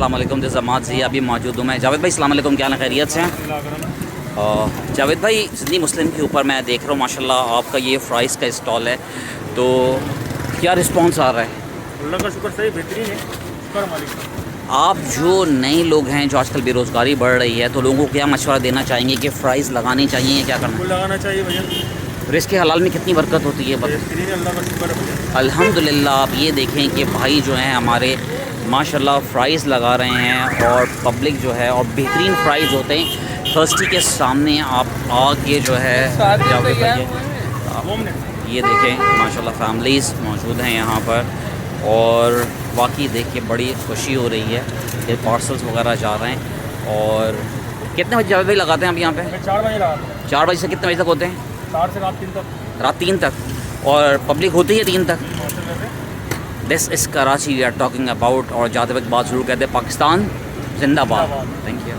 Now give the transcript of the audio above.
अस्सलाम वालेकुम जमात जी अभी मौजूद हूँ मैं। जावेद भाई अस्सलाम वालेकुम, क्या हाल है, खैरियत से हैं? जावेद भाई ज़िंदगी मुस्लिम के ऊपर मैं देख रहा हूँ माशाल्लाह आपका ये फ्राइज़ का स्टॉल है, तो क्या रिस्पांस आ रहा है? अल्लाह का शुक्र, सही बेहतरीन है, शुक्र मालिक का। आप जो नए लोग हैं, जो आजकल बेरोज़गारी बढ़ रही है, तो लोगों को क्या मशवरा देना चाहेंगे कि फ़्राइज़ लगानी चाहिए या क्या करना फुल लगाना चाहिए भैया, है? रिज़्क़ हलाल में कितनी बरकत होती है बेहतरीन है, अल्लाह का शुक्र है भैया। अल्हम्दुलिल्लाह। आप ये देखें कि भाई जो हैं हमारे माशाल्लाह फ़्राइज़ लगा रहे हैं और पब्लिक जो है, और बेहतरीन फ़्राइज़ होते हैं। थर्स्टी के सामने आप आके जो है ये देखें माशाल्लाह फैमिलीज़ मौजूद हैं यहाँ पर, और वाकई देख के बड़ी खुशी हो रही है कि पार्सल्स वगैरह जा रहे हैं। और कितने बजे जावेद भाई लगाते हैं आप यहाँ पे? मैं 4 बजे लगाता हूँ, 4 बजे से कितने बजे तक होते हैं? 4 से रात 3 तक। रात 3 तक, और पब्लिक होती है 3 तक। This is Karachi we are talking about. और जाते वक्त बात शुरू करते हैं, पाकिस्तान जिंदाबाद। Thank you.